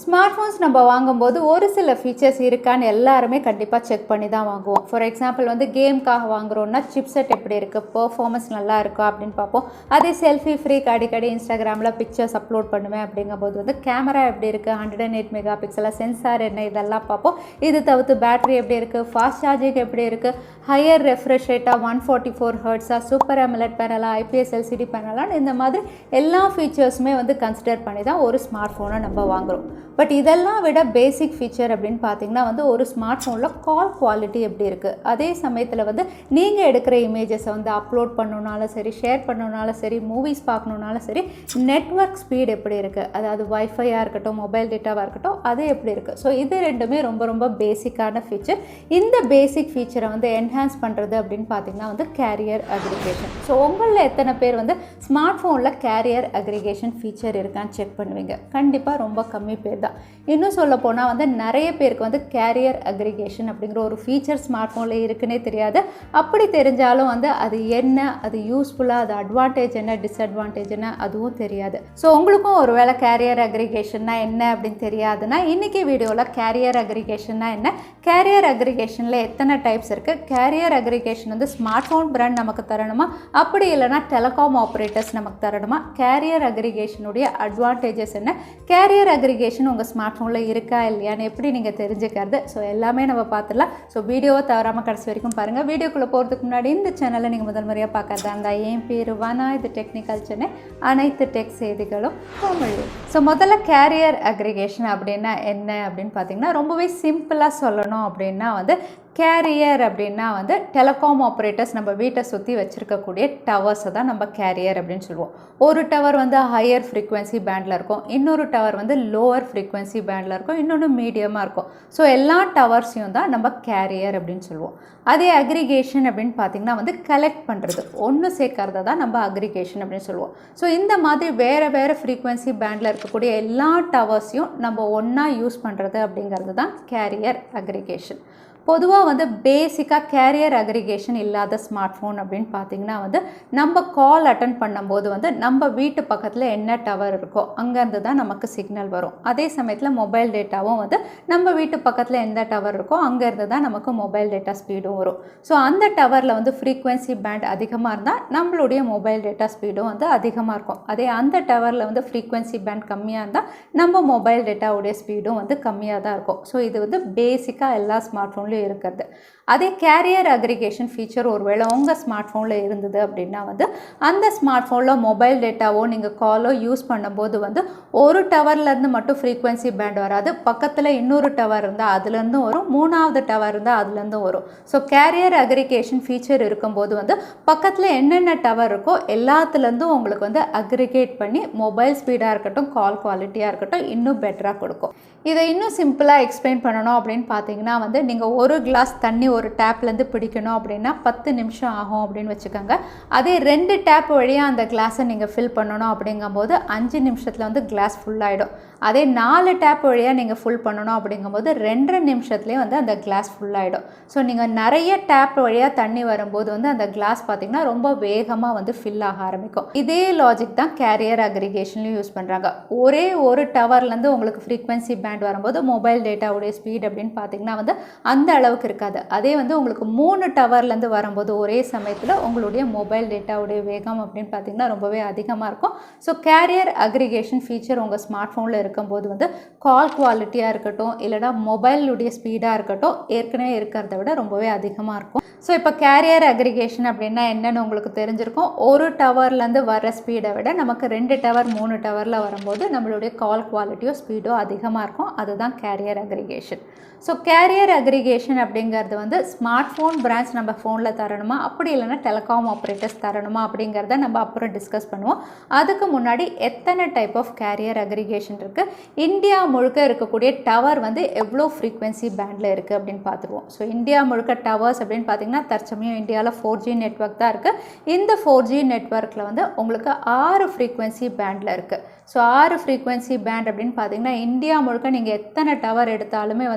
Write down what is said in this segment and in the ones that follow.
Smart phones நம்ம வாங்கும்போது ஒரு சில ஃபீச்சர்ஸ் இருக்கான்னு எல்லாருமே கண்டிப்பாக செக் பண்ணி தான் வாங்குவோம். ஃபார் எக்ஸாம்பிள் கேம்க்காக வாங்குறோன்னா சிப்செட் எப்படி இருக்குது, பெர்ஃபார்மன்ஸ் நல்லா இருக்கா அப்படின்னு பார்ப்போம். அதே செல்ஃபி ஃப்ரீக்கு அடிக்கடி இன்ஸ்டாகிராமில் பிக்சர்ஸ் அப்லோட் பண்ணுவேன் அப்படிங்கும்போது கேமரா எப்படி இருக்குது, 108 மெகா பிக்சலாக, சென்சார் என்ன, இதெல்லாம் பார்ப்போம். இது தவிர்த்து பேட்டரி எப்படி இருக்குது, ஃபாஸ்ட் சார்ஜிங் எப்படி இருக்குது, ஹையர் ரெஃப்ரெஷ் ரேட்டாக 144 ஹர்ட்ஸாக, சூப்பர் அமோலட் பேனலாக, ஐபிஎஸ் எல்சிடி பேனலாக, இந்த மாதிரி எல்லா ஃபீச்சர்ஸுமே கன்சிடர் பண்ணி தான் ஒரு ஸ்மார்ட் ஃபோனை நம்ம வாங்குகிறோம். பட் இதெல்லாம் விட பேசிக் ஃபீச்சர் அப்படின்னு பார்த்தீங்கன்னா ஒரு ஸ்மார்ட் ஃபோனில் கால் குவாலிட்டி எப்படி இருக்குது, அதே சமயத்தில் நீங்கள் எடுக்கிற இமேஜஸை அப்லோட் பண்ணணுனாலும் சரி, ஷேர் பண்ணணுனாலும் சரி, மூவிஸ் பார்க்கணுன்னாலும் சரி, நெட்வொர்க் ஸ்பீட் எப்படி இருக்குது, அதாவது வைஃபையாக இருக்கட்டும், மொபைல் டேட்டாவாக இருக்கட்டும், அது எப்படி இருக்குது. ஸோ இது ரெண்டுமே ரொம்ப ரொம்ப பேசிக்கான ஃபீச்சர். இந்த பேசிக் ஃபீச்சரை என்ஹான்ஸ் பண்ணுறது அப்படின்னு பார்த்தீங்கன்னா கேரியர் அக்ரிகேஷன். ஸோ உங்களில் எத்தனை பேர் ஸ்மார்ட் ஃபோனில் கேரியர் அக்ரிகேஷன் ஃபீச்சர் இருக்கான்னு செக் பண்ணுவீங்க? கண்டிப்பாக ரொம்ப கம்மி பேர் தான். இன்னும் சொல்ல போனால் நிறைய பேருக்கு கேரியர் அக்ரிகேஷன் அப்படிங்கிற ஒரு ஃபீச்சர் ஸ்மார்ட் ஃபோனில் இருக்குன்னே தெரியாது. அப்படி தெரிஞ்சாலும் அது என்ன, அது யூஸ்ஃபுல்லாக, அது அட்வான்டேஜ் என்ன, டிஸ்அட்வான்டேஜ் என்ன, அதுவும் தெரியாது. ஸோ உங்களுக்கும் ஒரு வேளை கேரியர் அக்ரிகேஷன்னா என்ன அப்படின்னு தெரியாதுன்னா இன்றைக்கி வீடியோவில் கேரியர் அக்ரிகேஷன்னா என்ன, கேரியர் அக்ரிகேஷனில் எத்தனை டைப்ஸ் இருக்குது, carrier aggregation smart phone brand நமக்கு தரணுமா, அப்படி இல்லைனா டெலிகாம் ஆப்ரேட்டர்ஸ் நமக்கு தரணுமா, கேரியர் அக்ரிகேஷனுடைய அட்வான்டேஜஸ் என்ன, கேரியர் அக்ரிகேஷன் உங்கள் ஸ்மார்ட் ஃபோனில் இருக்கா இல்லையான்னு எப்படி நீங்கள் தெரிஞ்சுக்கிறது, ஸோ எல்லாமே நம்ம பார்த்துடலாம். ஸோ வீடியோவை தவறாமல் கடைசி வரைக்கும் பாருங்கள். வீடியோக்குள்ளே போகிறதுக்கு முன்னாடி இந்த சேனலை நீங்கள் முதல் முறையாக பார்க்கறதா இருந்தால் என் பேர் வனா, இது டெக்னிக்கல் சென்னை, அனைத்து டெக் செய்திகளும் தமிழ். ஸோ முதல்ல கேரியர் அக்ரிகேஷன் அப்படின்னா என்ன அப்படின்னு பார்த்தீங்கன்னா ரொம்பவே சிம்பிளாக சொல்லணும் அப்படின்னா கேரியர் அப்படின்னா டெலிகாம் ஆப்ரேட்டர்ஸ் நம்ம வீட்டை சுற்றி வச்சுருக்கக்கூடிய டவர்ஸை தான் நம்ம கேரியர் அப்படின்னு சொல்லுவோம். ஒரு டவர் ஹையர் ஃப்ரீக்வன்சி பேண்டில் இருக்கும், இன்னொரு டவர் லோவர் ஃப்ரீக்வன்சி பேண்டில் இருக்கும், இன்னொன்று மீடியமாக இருக்கும். ஸோ எல்லா டவர்ஸையும் தான் நம்ம கேரியர் அப்படின்னு சொல்லுவோம். அதே அக்ரிகேஷன் அப்படின்னு பார்த்திங்கன்னா கலெக்ட் பண்ணுறது, ஒன்று சேர்க்கறத தான் நம்ம அக்ரிகேஷன் அப்படின்னு சொல்லுவோம். ஸோ இந்த மாதிரி வேறு வேறு ஃப்ரீக்வன்சி பேண்டில் இருக்கக்கூடிய எல்லா டவர்ஸையும் நம்ம ஒன்றா யூஸ் பண்ணுறது அப்படிங்கிறது தான் கேரியர் அக்ரிகேஷன். பொதுவாக பேசிக்காக கேரியர் அக்ரிகேஷன் இல்லாத ஸ்மார்ட் ஃபோன் அப்படின்னு பார்த்தீங்கன்னா நம்ம கால் அட்டன் பண்ணும்போது நம்ம வீட்டு பக்கத்தில் என்ன டவர் இருக்கோ அங்கேருந்து தான் நமக்கு சிக்னல் வரும். அதே சமயத்தில் மொபைல் டேட்டாவும் நம்ம வீட்டு பக்கத்தில் எந்த டவர் இருக்கோ அங்கேருந்து தான் நமக்கு மொபைல் டேட்டா ஸ்பீடும் வரும். ஸோ அந்த டவரில் ஃப்ரீக்வன்சி பேண்ட் அதிகமாக இருந்தால் நம்மளுடைய மொபைல் டேட்டா ஸ்பீடும் அதிகமாக இருக்கும். அதே அந்த டவரில் ஃப்ரீக்வன்சி பேண்ட் கம்மியாக இருந்தால் நம்ம மொபைல் டேட்டாவுடைய ஸ்பீடும் கம்மியாக தான் இருக்கும். ஸோ இது பேசிக்காக எல்லா ஸ்மார்ட் ஃபோன் இருக்கிறது. அதே கேரியர் அக்ரிகேஷன் ஃபீச்சர் ஒருவேளை உங்கள் ஸ்மார்ட் ஃபோனில் இருந்தது அப்படின்னா அந்த ஸ்மார்ட் ஃபோனில் மொபைல் டேட்டாவோ நீங்கள் காலோ யூஸ் பண்ணும்போது ஒரு டவர்லேருந்து மட்டும் ஃப்ரீக்வன்சி பேண்ட் வராது, பக்கத்தில் இன்னொரு டவர் இருந்தால் அதுலேருந்தும் வரும், மூணாவது டவர் இருந்தால் அதுலேருந்தும் வரும். ஸோ கேரியர் அக்ரிகேஷன் ஃபீச்சர் இருக்கும்போது பக்கத்தில் என்னென்ன டவர் இருக்கோ எல்லாத்துலேருந்தும் உங்களுக்கு அக்ரிகேட் பண்ணி மொபைல் ஸ்பீடாக இருக்கட்டும், கால் குவாலிட்டியாக இருக்கட்டும் இன்னும் பெட்டராக கொடுக்கும். இதை இன்னும் சிம்பிளாக எக்ஸ்பிளைன் பண்ணணும் அப்படின்னு பார்த்தீங்கன்னா நீங்கள் ஒரு கிளாஸ் தண்ணி ஒரு டேப்லேருந்து பிடிக்கணும் அப்படின்னா 10 நிமிஷம் ஆகும் அப்படின்னு வச்சுக்கோங்க. அதே 2 டேப் வழியாக அந்த கிளாஸை நீங்கள் ஃபில் பண்ணணும் அப்படிங்கும்போது 5 நிமிஷத்தில் கிளாஸ் ஃபுல்லாகிடும். அதே 4 டேப் வழியாக நீங்கள் ஃபுல் பண்ணணும் அப்படிங்கும்போது 2.5 நிமிஷத்துலேயே அந்த கிளாஸ் ஃபுல்லாகிடும். ஸோ நீங்கள் நிறைய டேப் வழியாக தண்ணி வரும்போது அந்த கிளாஸ் பார்த்திங்கன்னா ரொம்ப வேகமாக ஃபில் ஆக ஆரம்பிக்கும். இதே லாஜிக் தான் கேரியர் அக்ரிகேஷன்லையும் யூஸ் பண்ணுறாங்க. ஒரே ஒரு டவர்லேருந்து உங்களுக்கு ஃப்ரீக்வன்சி பேண்ட் வரும்போது மொபைல் டேட்டாவுடைய ஸ்பீட் அப்படின்னு பார்த்தீங்கன்னா அந்த அளவுக்கு இருக்காது. அதே உங்களுக்கு 3 டவர்லேருந்து வரும்போது ஒரே சமயத்தில் உங்களுடைய மொபைல் டேட்டாவுடைய வேகம் அப்படின்னு பார்த்தீங்கன்னா ரொம்பவே அதிகமாக இருக்கும். ஸோ கேரியர் அக்ரிகேஷன் ஃபீச்சர் உங்கள் ஸ்மார்ட் ஃபோனில் இருக்கும்போது கால் குவாலிட்டியாக இருக்கட்டும், இல்லைனா மொபைலுடைய ஸ்பீடாக இருக்கட்டும், ஏற்கனவே இருக்கிறத விட ரொம்பவே அதிகமாக இருக்கும். ஸோ இப்போ கேரியர் அக்ரிகேஷன் அப்படின்னா என்னென்னு உங்களுக்கு தெரிஞ்சிருக்கும். ஒரு டவர்லேருந்து வர ஸ்பீடை விட நமக்கு 2 டவர் 3 டவரில் வரும்போது நம்மளுடைய கால் குவாலிட்டியோ ஸ்பீடோ அதிகமாக இருக்கும். அதுதான் carrier aggregation. So carrier aggregation அப்படிங்கிறது ஸ்மார்ட் ஃபோன் பிராண்ட்ஸ் நம்ம ஃபோனில் தரணுமா, அப்படி இல்லைனா டெலிகாம் ஆப்ரேட்டர்ஸ் தரணுமா அப்படிங்கிறத நம்ம அப்புறம் டிஸ்கஸ் பண்ணுவோம். அதுக்கு முன்னாடி எத்தனை டைப் ஆஃப் கேரியர் அக்ரிகேஷன் இருக்குது, இந்தியா முழுக்க இருக்கக்கூடிய டவர் எவ்வளோ ஃப்ரீக்வன்சி பேண்டில் இருக்குது அப்படின்னு பார்த்துருவோம். ஸோ இந்தியா முழுக்க டவர்ஸ் அப்படின்னு பார்த்தீங்கன்னா தற்சமயம் இந்தியாவில் 4G நெட்வொர்க் தான் இருக்குது. இந்த 4G நெட்வொர்க்கில் உங்களுக்கு 6 ஃப்ரீக்வன்சி பேண்டில் இருக்குது. ஸோ 6 ஃப்ரீக்வன்சி பேண்ட் அப்படின்னு பார்த்தீங்கன்னா இந்தியா முழுக்க நீங்கள் எத்தனை டவர் எடுத்தாலுமே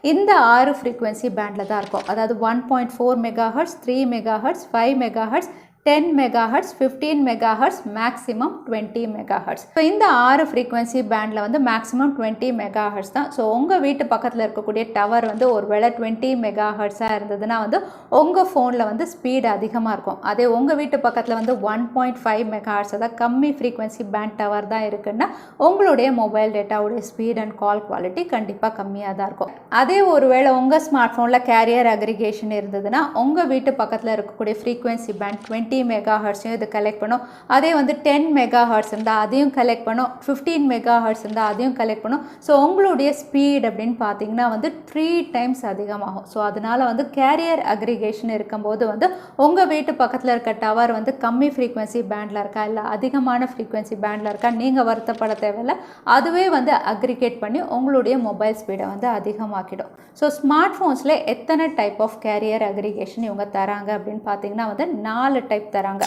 இந்த 6 ஃப்ரீக்வன்சி பேண்டில் தான் இருக்கும். அதாவது 1.4 megahertz, 3 megahertz, 5 megahertz, 10 megahertz, 15 megahertz, maximum 20 megahertz. So இந்த 6 ஃப்ரீக்வன்சி பேண்டில் வந்து மேக்ஸிமம் 20 மெகாஹெர்ட்ஸ் தான். ஸோ உங்கள் வீட்டு பக்கத்தில் இருக்கக்கூடிய டவர் வந்து ஒரு வேளை 20 மெகாஹெர்ட்ஸாக இருந்ததுன்னா வந்து உங்கள் ஃபோனில் வந்து ஸ்பீடு அதிகமாக இருக்கும். அதே உங்கள் வீட்டு பக்கத்தில் வந்து 1.5 மெகாஹெர்ட்ஸ், அதாவது கம்மி ஃப்ரீக்வன்சி பேண்ட் டவர் தான் இருக்குன்னா உங்களுடைய மொபைல் டேட்டாவுடைய ஸ்பீட் அண்ட் கால் குவாலிட்டி கண்டிப்பாக கம்மியாக தான் இருக்கும். அதே ஒருவேளை உங்கள் ஸ்மார்ட் ஃபோனில் கேரியர் அக்ரிகேஷன் இருந்ததுன்னா உங்கள் வீட்டு பக்கத்தில் இருக்கக்கூடிய ஃப்ரீக்வன்சி பேண்ட் 20 மெகாஹெர்ட்ஸையும் இது கலெக்ட் பண்ணும். அதே வந்து 10 மெகாஹெர்ட்ஸ் இருந்தால் அதையும் கலெக்ட் பண்ணும், 15 மெகாஹெர்ட்ஸ் இருந்தால் அதையும் கலெக்ட் பண்ணும். ஸோ உங்களுடைய ஸ்பீட் அப்படின்னு பார்த்தீங்கன்னா வந்து 3 டைம்ஸ் அதிகமாகும். ஸோ அதனால் வந்து கேரியர் அக்ரிகேஷன் இருக்கும்போது வந்து உங்கள் வீட்டு பக்கத்தில் இருக்க டவர் வந்து கம்மி ஃப்ரீக்வன்சி பேண்டில் இருக்கா இல்லை அதிகமான ஃப்ரீக்வன்சி பேண்டில் இருக்கா நீங்கள் வருத்தப்பட தேவையில்லை. அதுவே வந்து அக்ரிகேட் பண்ணி உங்களுடைய மொபைல் ஸ்பீடை வந்து அதிகமாக்கிடும். ஸோ ஸ்மார்ட் ஃபோன்ஸில் எத்தனை டைப் ஆஃப் கேரியர் அக்ரிகேஷன் இவங்க தராங்க அப்படின்னு பார்த்தீங்கன்னா வந்து 4 டைப் தராங்க.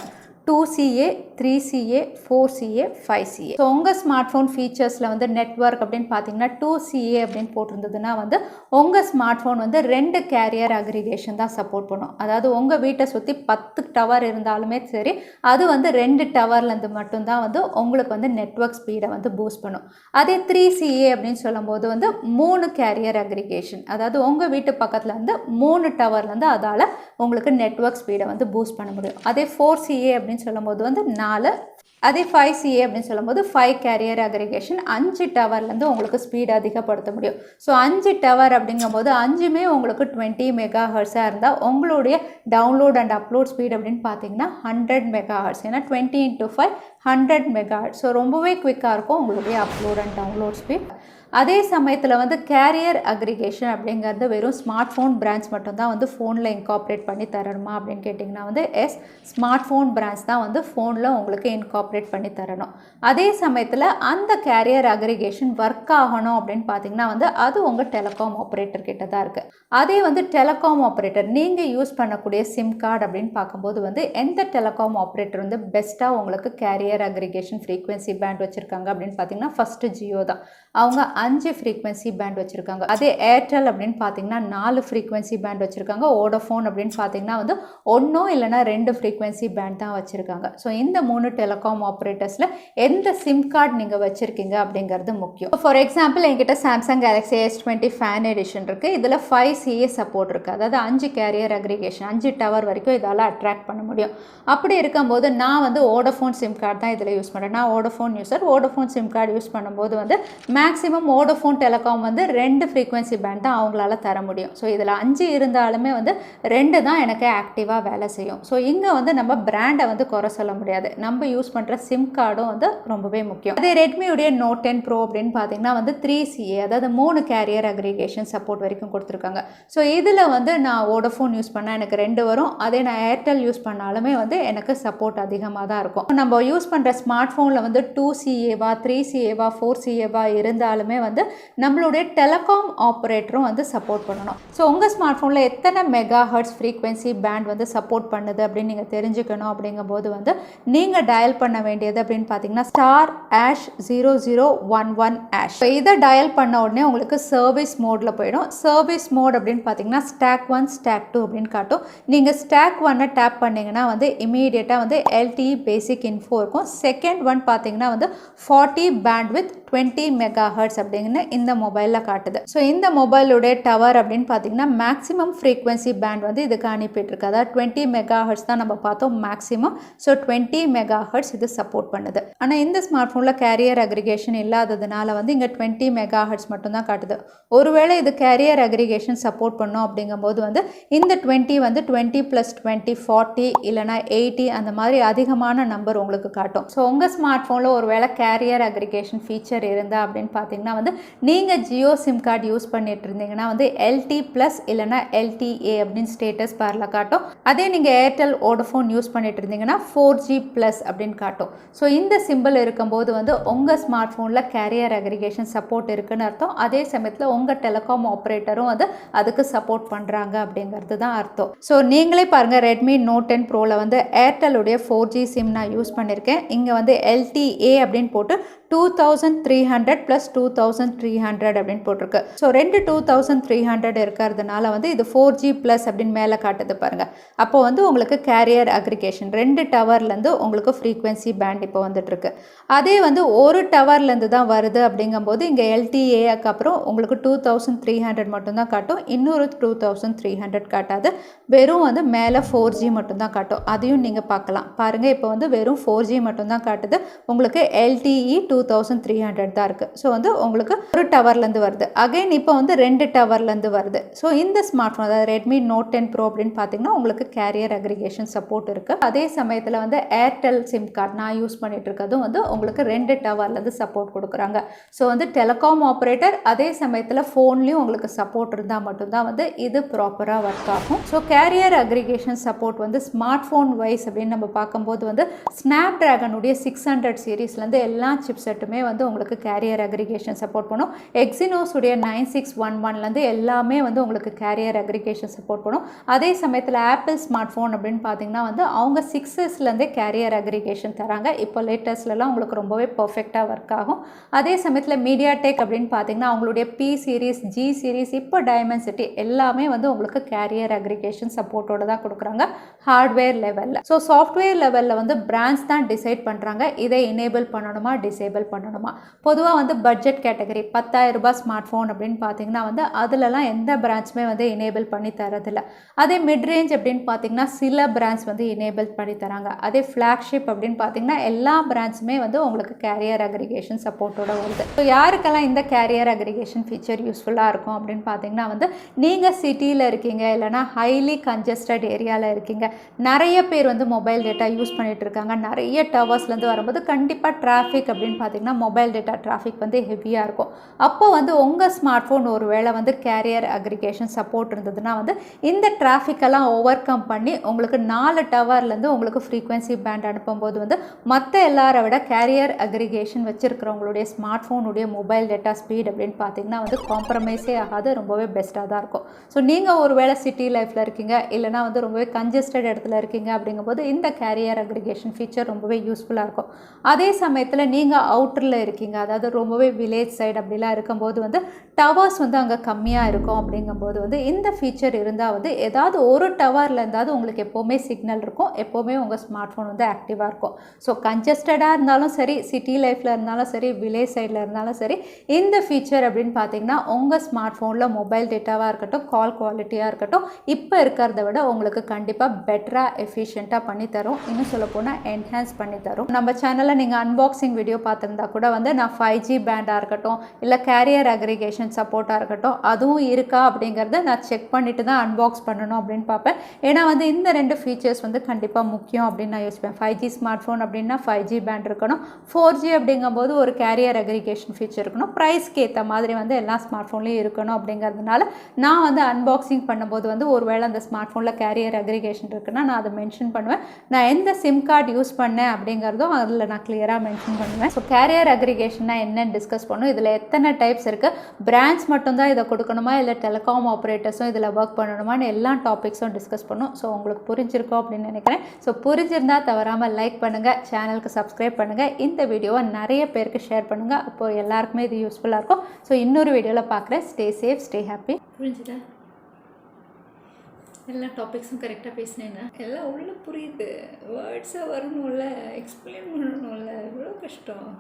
2CA, 3CA, 4CA, 5CA. So உங்கள் ஸ்மார்ட் ஃபோன் ஃபீச்சர்ஸில் வந்து நெட்வொர்க் அப்படின்னு பார்த்தீங்கன்னா 2CA அப்படின்னு போட்டிருந்ததுன்னா வந்து உங்கள் ஸ்மார்ட் ஃபோன் வந்து 2 கேரியர் அக்ரிகேஷன் தான் சப்போர்ட் பண்ணும். அதாவது உங்கள் வீட்டை சுற்றி 10 டவர் இருந்தாலுமே சரி, அது வந்து 2 டவர்லேருந்து மட்டும்தான் வந்து உங்களுக்கு வந்து நெட்வொர்க் ஸ்பீடை வந்து பூஸ்ட் பண்ணும். அதே 3CA அப்படின்னு சொல்லும்போது வந்து 3 கேரியர் அக்ரிகேஷன், அதாவது உங்கள் வீட்டு பக்கத்தில் வந்து 3 டவர்லேருந்து அதால் உங்களுக்கு நெட்வொர்க் ஸ்பீடை வந்து பூஸ்ட் பண்ண முடியும். அதே 4CA அப்படின்னு சொல்லும்போது வந்து 4. அதே 5CA அப்படின்னு சொல்லும்போது 5 கேரியர் அக்ரிகேஷன், 5 டவர்லேருந்து உங்களுக்கு ஸ்பீட் அதிகப்படுத்த முடியும். ஸோ 5 டவர் அப்படிங்கும்போது 5மே உங்களுக்கு 20 மெகாஹெர்ட்ஸாக இருந்தால் உங்களுடைய டவுன்லோட் அண்ட் அப்லோட் ஸ்பீட் அப்படின்னு பார்த்தீங்கன்னா 100 மெகாஹெர்ட்ஸ். ஏன்னா 20 × 5 100 மெகாஹெர்ட்ஸ். ஸோ ரொம்பவே குவிக்காக இருக்கும் உங்களுடைய அப்லோட் அண்ட் டவுன்லோட் ஸ்பீட். அதே சமயத்தில் வந்து கேரியர் அக்ரிகேஷன் அப்படிங்கிறது வெறும் ஸ்மார்ட் ஃபோன் பிராண்ட்ஸ் மட்டும்தான் வந்து ஃபோனில் இன்கார்ப்ரேட் பண்ணி தரணுமா அப்படின்னு கேட்டிங்கன்னா வந்து எஸ், ஸ்மார்ட் ஃபோன் பிராண்ட்ஸ் தான் வந்து ஃபோனில் உங்களுக்கு இன்கார்ப்ரேட் பண்ணி தரணும். அதே சமயத்தில் அந்த கேரியர் அக்ரிகேஷன் ஒர்க் ஆகணும் அப்படின்னு பார்த்தீங்கன்னா வந்து அது உங்கள் டெலிகாம் ஆப்ரேட்டர் கிட்ட தான் இருக்குது. அதே வந்து டெலிகாம் ஆப்ரேட்டர் நீங்கள் யூஸ் பண்ணக்கூடிய சிம் கார்டு அப்படின்னு பார்க்கும்போது வந்து எந்த டெலிகாம் ஆப்ரேட்டர் வந்து பெஸ்ட்டாக உங்களுக்கு கேரியர் அக்ரிகேஷன் ஃப்ரீக்வன்சி பேண்ட் வச்சுருக்காங்க அப்படின்னு பார்த்தீங்கன்னா ஃபஸ்ட்டு ஜியோ தான். அவங்க 5 ஃப்ரீக்வன்சி பேண்ட் வச்சுருக்காங்க. அதே ஏர்டெல் அப்படின்னு பார்த்தீங்கன்னா 4 ஃப்ரீக்வன்சி பேண்ட் வச்சுருக்காங்க. வோடஃபோன் அப்படின்னு பார்த்தீங்கன்னா வந்து 1 இல்லைனா 2 ஃப்ரீக்வன்சி பேண்ட் தான் வச்சுருக்காங்க. ஸோ இந்த 3 டெலிகாம் ஆப்ரேட்டர்ஸில் எந்த சிம் கார்டு நீங்கள் வச்சுருக்கீங்க அப்படிங்கிறது முக்கியம். ஃபார் எக்ஸாம்பிள் என்கிட்ட Samsung Galaxy S20 fan edition இருக்குது. இதில் 5CA சப்போர்ட் இருக்குது. அதாவது 5 கேரியர் அக்ரிகேஷன், 5 டவர் வரைக்கும் இதால் அட்ராக்ட் பண்ண முடியும். அப்படி இருக்கும்போது நான் வந்து வோடஃபோன் சிம் கார்டு தான் இதில் யூஸ் பண்ணுறேன். நான் Vodafone user. Vodafone sim card use பண்ணும்போது வந்து மேக்ஸிமம் வோடஃபோன் டெலிகாம் வந்து 2 ஃப்ரீக்வன்சி பேண்ட் தான் அவங்களால தர முடியும். ஸோ இதில் 5 இருந்தாலுமே வந்து 2 தான் எனக்கு ஆக்டிவாக வேலை செய்யும். ஸோ இங்கே வந்து நம்ம பிராண்டை வந்து குறை சொல்ல முடியாது. நம்ம யூஸ் பண்ணுற சிம் கார்டும் வந்து ரொம்பவே முக்கியம். அதே ரெட்மியுடைய Note 10 Pro அப்படின்னு பார்த்தீங்கன்னா வந்து 3CA, அதாவது 3 கேரியர் அக்ரிகேஷன் சப்போர்ட் வரைக்கும் கொடுத்துருக்காங்க. ஸோ இதில் வந்து நான் வோடஃபோன் யூஸ் பண்ணால் எனக்கு 2 வரும். அதே நான் ஏர்டெல் யூஸ் பண்ணாலுமே வந்து எனக்கு சப்போர்ட் அதிகமாக தான் இருக்கும். நம்ம யூஸ் பண்ணுற ஸ்மார்ட் ஃபோனில் வந்து 2CAவா 3CAவா 4CAவா இருந்தாலுமே வந்து நம்மளுடைய டெலிகாம் ஆப்ரேட்டரும் வந்து சப்போர்ட் பண்ணணும். ஸோ உங்கள் ஸ்மார்ட் ஃபோனில் எத்தனை மெகாஹெர்ட்ஸ் ஃப்ரீக்வன்சி பேண்ட் வந்து சப்போர்ட் பண்ணுது அப்படின்னு நீங்கள் தெரிஞ்சுக்கணும். அப்படிங்கும்போது வந்து நீங்கள் டயல் பண்ண வேண்டியது அப்படின்னு பார்த்தீங்கன்னா *0011#. ஸோ இதை டயல் பண்ண உடனே உங்களுக்கு சர்வீஸ் மோடில் போயிடும். சர்வீஸ் மோட் அப்படின்னு பார்த்தீங்கன்னா ஸ்டாக் 1 ஸ்டாக் 2 அப்படின்னு காட்டும். நீங்கள் ஸ்டாக் 1 டேப் பண்ணிங்கன்னா வந்து இமீடியட்டாக வந்து LTE பேசிக் இன்ஃபோ இருக்கும். செகண்ட் ஒன் பார்த்தீங்கன்னா வந்து 40 பேண்ட் வித் 20 மெகாஹெர்ட்ஸ் அப்படிங்கிற இந்த மொபைலில் காட்டுது. ஸோ இந்த மொபைலுடைய டவர் அப்படின்னு பார்த்தீங்கன்னா மேக்ஸிமம் ஃப்ரீக்வன்சி பேண்ட் வந்து இதுக்கு அனுப்பிட்டுருக்கு. அதாவது 20 மெகாஹெர்ட்ஸ் தான் நம்ம பார்த்தோம் மேக்ஸிமம். ஸோ 20 மெகாஹெர்ட்ஸ் இது சப்போர்ட் பண்ணுது. ஆனால் இந்த ஸ்மார்ட் ஃபோனில் கேரியர் அக்ரிகேஷன் இல்லாததுனால வந்து இங்கே 20 மெகாஹெர்ட்ஸ் மட்டும்தான் காட்டுது. ஒருவேளை இது கேரியர் அக்ரிகேஷன் சப்போர்ட் பண்ணோம் அப்படிங்கும்போது வந்து இந்த 20 வந்து 20 + 20 40 இல்லைனா 80 அந்த மாதிரி அதிகமான நம்பர் உங்களுக்கு காட்டும். ஸோ உங்கள் ஸ்மார்ட் ஃபோனில் ஒருவேளை கேரியர் அக்ரிகேஷன் ஃபீச்சர் இருந்தா அப்படின்னு பார்த்தீங்கன்னா வந்து நீங்கள் ஜியோ சிம் கார்டு யூஸ் பண்ணிட்டு இருந்தீங்கன்னா வந்து LT+ இல்லைனா LTA அப்படின்னு ஸ்டேட்டஸ் பார்ல காட்டும். அதே நீங்கள் ஏர்டெல் வோடஃபோன் யூஸ் பண்ணிட்டு இருந்தீங்கன்னா 4G+ அப்படின்னு காட்டும். ஸோ இந்த சிம்பிள் இருக்கும்போது வந்து உங்கள் ஸ்மார்ட் ஃபோனில் கேரியர் அக்ரிகேஷன் சப்போர்ட் இருக்குன்னு அர்த்தம். அதே சமயத்தில் உங்கள் டெலிகாம் ஆப்ரேட்டரும் வந்து அதுக்கு சப்போர்ட் பண்ணுறாங்க அப்படிங்கிறது தான் அர்த்தம். ஸோ நீங்களே பாருங்கள், ரெட்மி Note 10 Proவில் வந்து ஏர்டெல்லுடைய 4G சிம் நான் யூஸ் பண்ணியிருக்கேன். இங்கே வந்து LTA அப்படின்னு போட்டு 2300 + 2300 அப்படின்னு போட்டிருக்கு. ஸோ ரெண்டு 2300 இருக்கிறதுனால வந்து இது 4G ப்ளஸ் அப்படின்னு மேலே காட்டுது பாருங்கள். அப்போ வந்து உங்களுக்கு கேரியர் அக்ரிகேஷன் 2 டவர்லேருந்து உங்களுக்கு ஃப்ரீக்வன்சி பேண்ட் இப்போ வந்துட்டுருக்கு. அதே வந்து ஒரு டவர்லேருந்து தான் வருது அப்படிங்கும்போது இங்கே LTAக்கு அப்புறம் உங்களுக்கு 2300 மட்டும்தான் காட்டும், இன்னொரு 2300 காட்டாது, வெறும் வந்து மேலே 4G மட்டும்தான் காட்டும். அதையும் நீங்கள் பார்க்கலாம் பாருங்கள். இப்போ வந்து வெறும் 4G மட்டும்தான் காட்டுது, உங்களுக்கு LTE 2300 தான் இருக்குது. ஸோ வந்து உங்களுக்கு ஒரு டவர்லேருந்து வருது. அகைன் இப்போ வந்து 2 டவர்லேருந்து வருது. ஸோ இந்த ஸ்மார்ட் ஃபோன் அதாவது ரெட்மி நோட் 10 ப்ரோ அப்படின்னு பார்த்தீங்கன்னா உங்களுக்கு கேரியர் அக்ரிகேஷன் சப்போர்ட் இருக்குது. அதே சமயத்தில் வந்து ஏர்டெல் சிம் கார்டு நான் யூஸ் பண்ணிட்டு இருக்கிறதும் வந்து உங்களுக்கு 2 டவர்லேருந்து சப்போர்ட் கொடுக்குறாங்க. ஸோ வந்து டெலிகாம் ஆப்ரேட்டர் அதே சமயத்தில் ஃபோன்லேயும் உங்களுக்கு சப்போர்ட் இருந்தால் மட்டும்தான் வந்து இது ப்ராப்பராக ஒர்க் ஆகும். ஸோ கேரியர் அக்ரிகேஷன் சப்போர்ட் வந்து ஸ்மார்ட் ஃபோன் வைஸ் அப்படின்னு நம்ம பார்க்கும்போது வந்து ஸ்னாப் ட்ராகனுடைய 600 சீரீஸ்லேருந்து எல்லா சிப் செட்டுமே வந்து உங்களுக்கு கேரியர் அக்ரிகேஷன் சப்போர்ட் பண்ணும். எக்ஸினோஸ் உடைய 9611லேருந்து எல்லாமே வந்து உங்களுக்கு கேரியர் அக்ரிகேஷன் சப்போர்ட் பண்ணும். அதே சமயத்தில் ஆப்பிள் ஸ்மார்ட் ஃபோன் அப்படின்னு பார்த்தீங்கன்னா வந்து அவங்க 6Sலேருந்தே கேரியர் அக்ரிகேஷன் தராங்க. இப்போ லேட்டஸ்ட்லலாம் உங்களுக்கு ரொம்பவே பர்ஃபெக்டாக ஒர்க் ஆகும். அதே சமயத்தில் மீடியாடெக் அப்படின்னு பார்த்தீங்கன்னா அவங்களுடைய P சீரீஸ், G சீரீஸ், இப்போ டைமென்சிட்டி எல்லாமே வந்து உங்களுக்கு கேரியர் அக்ரிகேஷன் சப்போர்ட்டோட தான் கொடுக்குறாங்க ஹார்ட்வேர் லெவலில். ஸோ சாஃப்ட்வேர் லெவலில் வந்து பிராண்ட்ஸ் தான் டிசைட் பண்ணுறாங்க இதை எனேபிள் பண்ணணுமா டிசேபிள் பண்ணணுமா. பொதுவாக வந்து பட்ஜெட் கேட்டகரி 10,000 ரூபாய் ஸ்மார்ட் ஃபோன் அப்படின்னு பார்த்தீங்கன்னா வந்து அதிலலாம் எந்த பிராண்ட்ஸுமே வந்து எனேபிள் பண்ணி தரதில்லை. அதே மிட் ரேஞ்ச் அப்படின்னு பார்த்தீங்கன்னா சில பிராண்ட்ஸ் வந்து எனேபிள் பண்ணி தராங்க. அதே ஃப்ளாக்ஷிப் அப்படின்னு பார்த்தீங்கன்னா எல்லா பிராண்ட்ஸுமே வந்து உங்களுக்கு கேரியர் அக்ரிகேஷன் சப்போர்ட்டோட வருது. ஸோ யாருக்கெல்லாம் இந்த கேரியர் அக்ரிகேஷன் ஃபீச்சர் யூஸ்ஃபுல்லாக இருக்கும் அப்படின்னு பார்த்தீங்கன்னா வந்து நீங்கள் சிட்டியில் இருக்கீங்க, இல்லைனா ஹைலி கன்ஜஸ்டட் ஏரியாவில் இருக்கீங்க, நிறைய பேர் வந்து மொபைல் டேட்டா யூஸ் பண்ணிகிட்டு இருக்காங்க, நிறைய டவர்ஸ்லேருந்து வரும்போது கண்டிப்பாக டிராஃபிக் அப்படின்னு பார்த்தீங்கன்னா மொபைல் டேட்டா டிராஃபிக் வந்து ஹெவியாக இருக்கும். அப்போ வந்து உங்கள் ஸ்மார்ட் ஃபோன் ஒரு வேளை வந்து கேரியர் அக்ரிகேஷன் சப்போர்ட் இருந்ததுன்னா வந்து இந்த டிராஃபிக்கெல்லாம் ஓவர் கம் பண்ணி உங்களுக்கு 4 டவர்லேருந்து உங்களுக்கு ஃப்ரீக்வன்சி பேண்ட் அனுப்பும்போது வந்து மற்ற எல்லாரை விட கேரியர் அக்ரிகேஷன் வச்சுருக்கிறவங்களுடைய ஸ்மார்ட் ஃபோனுடைய மொபைல் டேட்டா ஸ்பீட் அப்படின்னு பார்த்தீங்கன்னா வந்து காம்ப்ரமைஸே ஆகாது, ரொம்பவே பெஸ்ட்டாக தான் இருக்கும். ஸோ நீங்கள் ஒரு வேளை சிட்டி லைஃப்பில் இருக்கீங்க, இல்லைனா வந்து ரொம்பவே கன்ஜஸ்டட் இடத்துல இருக்கீங்க அப்படிங்கும்போது இந்த கேரியர் அக்ரிகேஷன் ஃபீச்சர் ரொம்பவே யூஸ்ஃபுல்லாக இருக்கும். அதே சமயத்தில் நீங்கள் அவுட்டரில் இருக்கீங்க, அதாவது ரொம்பவே வில்லேஜ் சைடு அப்படிலாம் இருக்கும்போது வந்து டவர்ஸ் வந்து அங்கே கம்மியாக இருக்கும் அப்படிங்கும்போது வந்து இந்த ஃபீச்சர் இருந்தால் வந்து ஏதாவது ஒரு டவரில் இருந்தாவது உங்களுக்கு எப்போவுமே சிக்னல் இருக்கும், எப்போவுமே உங்கள் ஸ்மார்ட் ஃபோன் வந்து ஆக்டிவாக இருக்கும். ஸோ கன்ஜஸ்டடாக இருந்தாலும் சரி, சிட்டி லைஃப்பில் இருந்தாலும் சரி, வில்லேஜ் சைடில் இருந்தாலும் சரி, இந்த ஃபீச்சர் அப்படின்னு பார்த்தீங்கன்னா உங்கள் ஸ்மார்ட் ஃபோனில் மொபைல் டேட்டாவாக இருக்கட்டும், கால் குவாலிட்டியாக இருக்கட்டும், இப்போ இருக்கிறத விட உங்களுக்கு கண்டிப்பாக பெட்டராக எஃபிஷியண்ட்டாக பண்ணித்தரும். இன்னும் சொல்ல போனால் என்ஹான்ஸ் பண்ணித்தரும். நம்ம சேனலில் நீங்கள் அன்பாக்சிங் வீடியோ பார்த்துருந்தா கூட வந்து நான் 5G பேண்டாக இருக்கட்டும், இல்லை கேரியர் அக்ரிகேஷன் சப்போர்ட்டாக இருக்கட்டும், அதுவும் இருக்கா அப்படிங்கிறத நான் செக் பண்ணிட்டு தான் அன்பாக்ஸ் பண்ணணும் அப்படின்னு பார்ப்பேன். ஏன்னா வந்து இந்த 2 ஃபீச்சர்ஸ் வந்து கண்டிப்பாக முக்கியம் அப்படின்னு நான் யோசிப்பேன். 5G ஸ்மார்ட் ஃபோன் அப்படின்னா 5G பேண்ட் இருக்கணும், 4G அப்படிங்கும்போது ஒரு கேரியர் அக்ரிகேஷன் ஃபீச்சர் இருக்கணும், ப்ரைஸ்க்கு ஏற்ற மாதிரி வந்து எல்லா ஸ்மார்ட் ஃபோன்லேயும் இருக்கணும். அப்படிங்கிறதுனால நான் வந்து அன்பாக்சிங் பண்ணும்போது வந்து ஒருவேளை அந்த ஸ்மார்ட் ஃபோனில் கேரியர் அக்ரிகேஷன் இருக்குன்னா நான் அதை மென்ஷன் பண்ணுவேன். நான் எந்த சிம் கார்டு யூஸ் பண்ணேன் அப்படிங்கிறதும் அதில் நான் கிளியராக மென்ஷன் பண்ணுவேன். ஸோ கேரியர் அக்ரிகேஷன்னா என்னன்னு டிஸ்கஸ் பண்ணும், இதில் எத்தனை டைப்ஸ் இருக்குது, பிராண்ட்ஸ் மட்டும்தான் இதை கொடுக்கணுமா இல்லை டெலிகாம் ஆப்ரேட்டர்ஸும் இதில் ஒர்க் பண்ணணுமான்னு எல்லா டாபிக்ஸும் டிஸ்கஸ் பண்ணும். ஸோ உங்களுக்கு புரிஞ்சிருக்கோம் அப்படின்னு நினைக்கிறேன். ஸோ புரிஞ்சிருந்தால் தவறாமல் லைக் பண்ணுங்கள், சேனலுக்கு சப்ஸ்கிரைப் பண்ணுங்கள், இந்த வீடியோவை நிறைய பேருக்கு ஷேர் பண்ணுங்கள். அப்போது எல்லாருக்குமே இது யூஸ்ஃபுல்லாக இருக்கும். ஸோ இன்னொரு வீடியோவில் பார்க்குறேன். Stay safe, stay happy. புரிஞ்சுதா? எல்லா டாபிக்ஸும் கரெக்டாக பேசினேன்னா எல்லாம் உள்ளே புரியுது. வேர்ட்ஸாக வரணும்ல, எக்ஸ்பிளைன் பண்ணணும்ல, எவ்வளோ கஷ்டம்.